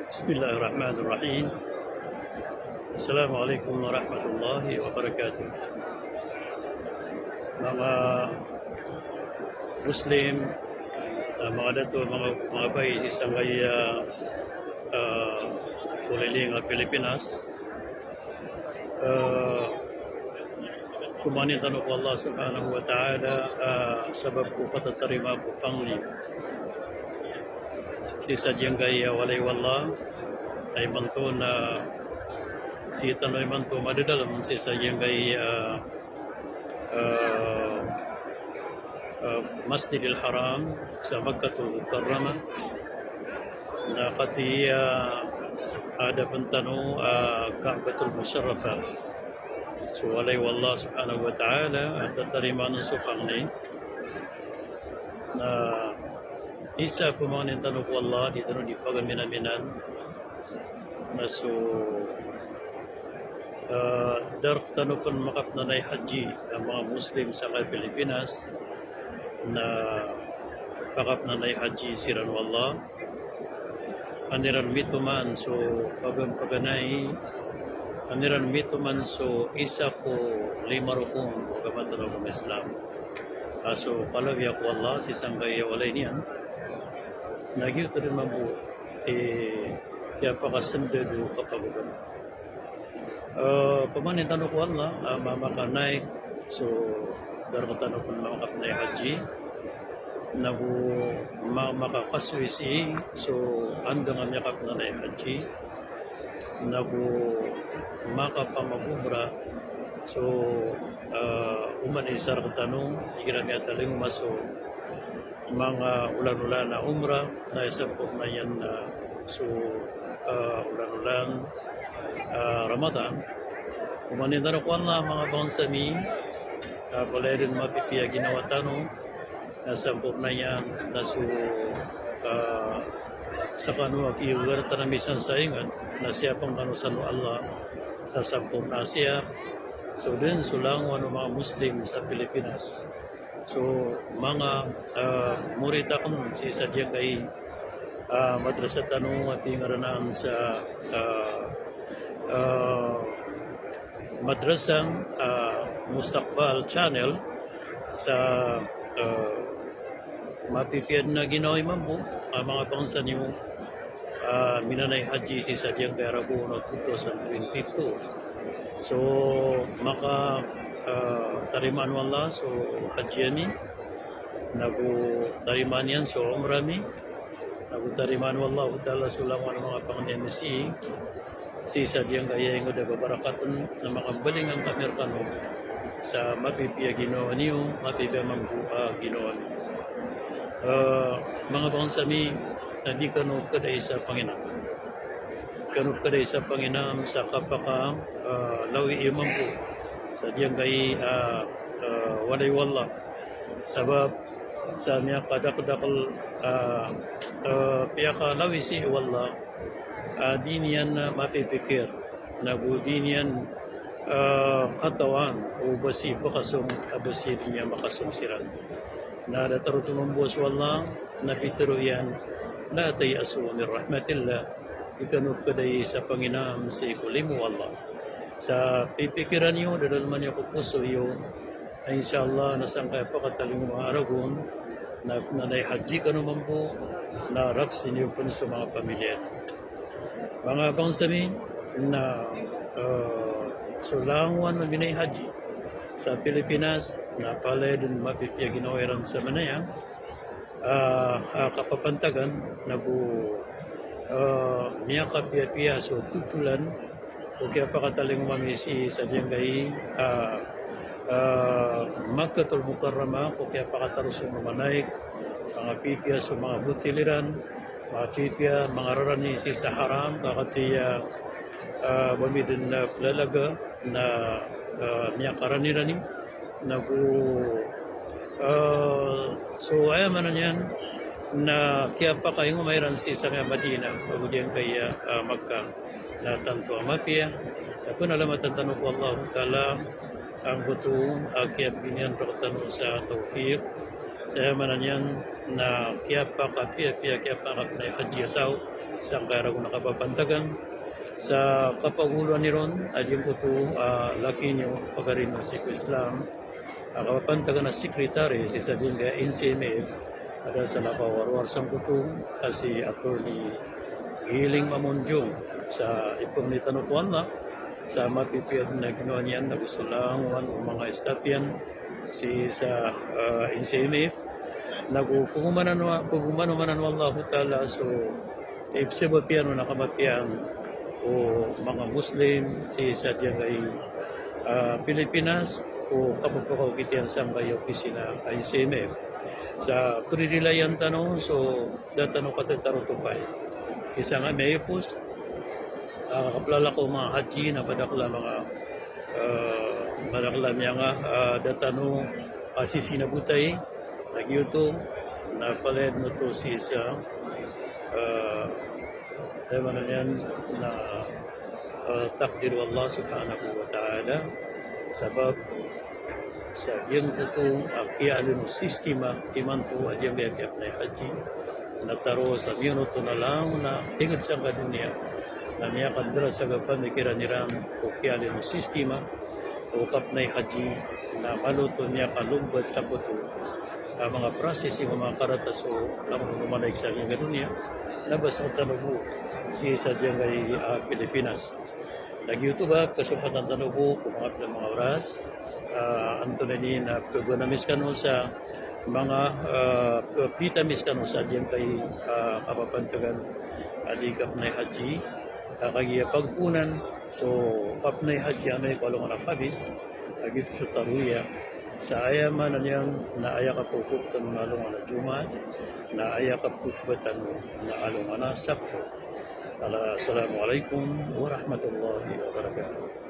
Bismillahirrahmanirrahim. Assalamualaikum warahmatullahi wabarakatuh. Mga Muslim, mga dato, mga bay, isang kaya kuliling Pilipinas. Kumanin tanong ko Allah subhanahu wa ta'ala sabab ko katatarima ko pangli. Si sadyang kaya walay wallah ay manto na si Tanoy manto madadalam si sadyang kaya Masjidil Haram sa Makkahul Mukarramah na kati ada pantano Ka'batul Musharrafah. So walay wallah subhanahu wa ta'ala at tatarima ng sukang ni na isa po mga nintanong ko Allah dito di pagaminaminan na so dark tanong po makap na haji ang mga Muslim sa Pilipinas na pakap na haji siran wallah aniran mituman so paganay aniran mituman so isa ko 5 rukun magamatan ng Islam so kalabya ko Allah si sanggay walay niyan nagyuto rin mabu kaya pakasandado kapag pamanin tanong ko Allah mamakanay so daratan ko mamakanay haji nabu makakaswisi so andang ang yakap na haji nabu makapamagumra so umanisar tanong ikiran niya taling maso mga ulan-ulan na umrah na isang po na yan so ulan-ulan Ramadan umaninda na ko Allah mga bansami balay rin mapipiya ginawa tanong na isang po na yan na so sa kanu akiugar tanamisan sa ingan na siya pang kanusan Allah sa sampung na siya so din sulang mga Muslim sa Pilipinas. So mga murid akong si sadyang kay madrasa tanong at ingaranan sa madrasang Mustaqbal channel sa mapipiyad na ginawa mambo mga pangsan yung minanay haji si sadyang kay Rabuno 2022. So maka tariman wallah so hajjani nagu tariman yan so umrami nagu tariman wallah ta'ala sulang mga pangalan si sadyang kaya yung da babarakatan na makambaling ang kamerkano sa mapipiya ginawa niyo mapipiya mambuha ginawa niyo mga bangsami na di kanop kaday sa Panginoon kanop kaday sa Panginoon sa kapaka lawi imam po sadyang kay walay wallah sabab sa miya kadakdakal piyaka lawisi wallah dinian mapipikir nagudinian katawan o basi pakasong abasi niya makasong siran na dataro tumambos wallah napitiro yan la tayasu min rahmatillah ikanop kaday sa Panginoon sa ikulimu wallah sa pipikiran niyo, dadal man niyo ko puso niyo, ay inshallah nasangkay pakataling mga aragon, na nanay haji ka naman po, na raksin niyo po sa mga pamilya. Mga bangsamin na sulangan na binay haji sa Pilipinas, na palay dun mapipiyag ginawiran sa manayang, kapapantagan, na po niya kapiya-piya so tutulan, o kaya pakataling mamisi sa diyang kay Magkatul Mukarrama ko kaya pakatarusong namanay mga pipya sa mga butiliran mga pipya mga rarani si sa haram kakatiya bamidin na plalaga na niya karanirani nagu so ay man yan na kaya pa kayo mayroon si sa Madina pagudyan kaya Makkah na tanto amapia sa punalamatan tanong ko Allah Ta'ala ang butong akyat binyan tanong sa tawfiq saya mananyan na kaya pa kapia-pia kaya pa kapnay haji tao isang kara ko nakapapantagan sa kapaguluan ni Ron adyong ko ito laki niyo pagarin ng Sikh Islam kapapantagan na sekretary si sa din kaya NCMF ada sa lapawarwar sang kutong si Attorney Giling Mamunjong sa ipong ni Tanutuan na sa mapipiyad na ginawa niyan na gusto lang mga staff yan si sa NCMF pagumano-manan Allah Ta'ala so ibseba piano nakamapian o mga Muslim si sa diyan ay Pilipinas o kapapakaw kitiyan sa mga opisina ay NCMF sa predilayan tanong so datanong katataro tupay isa nga may ipos kaplala ko mga haji na padakla mga madakla niya nga datanong kasi sinabutay nagyuto na paled mo to si sa ewan na yan na takdir Allah subhanahu wa ta'ala sabab sa iyang kutong akialo ng sistema iman po at yung gagap na haji nataro sa minuto na lang na ingat sa kadunia na niya kadra sa gapan may kiranirang o kialo ng sistema o kapnay haji na maluto niya kalumbat sa kuto mga proses yung mga karatas o lamang numanay sa iyang kadunia labas ang tanubo si sa diyang ay Pilipinas nag-YouTube kasupatan tanubo kumangat ng mga oras Antonini na pagwanamis ka no sa mga vitamis ka no sa diyang kay kapapantagan adi kapnay haji kakagiya pagpunan so kapnay haji amay kalong na kabis agito sa taruya sa ayaman na niyang naaya ka puputan na along na jumat naaya ka pupatan na along na sabto Assalamualaikum warahmatullahi wabarakatuh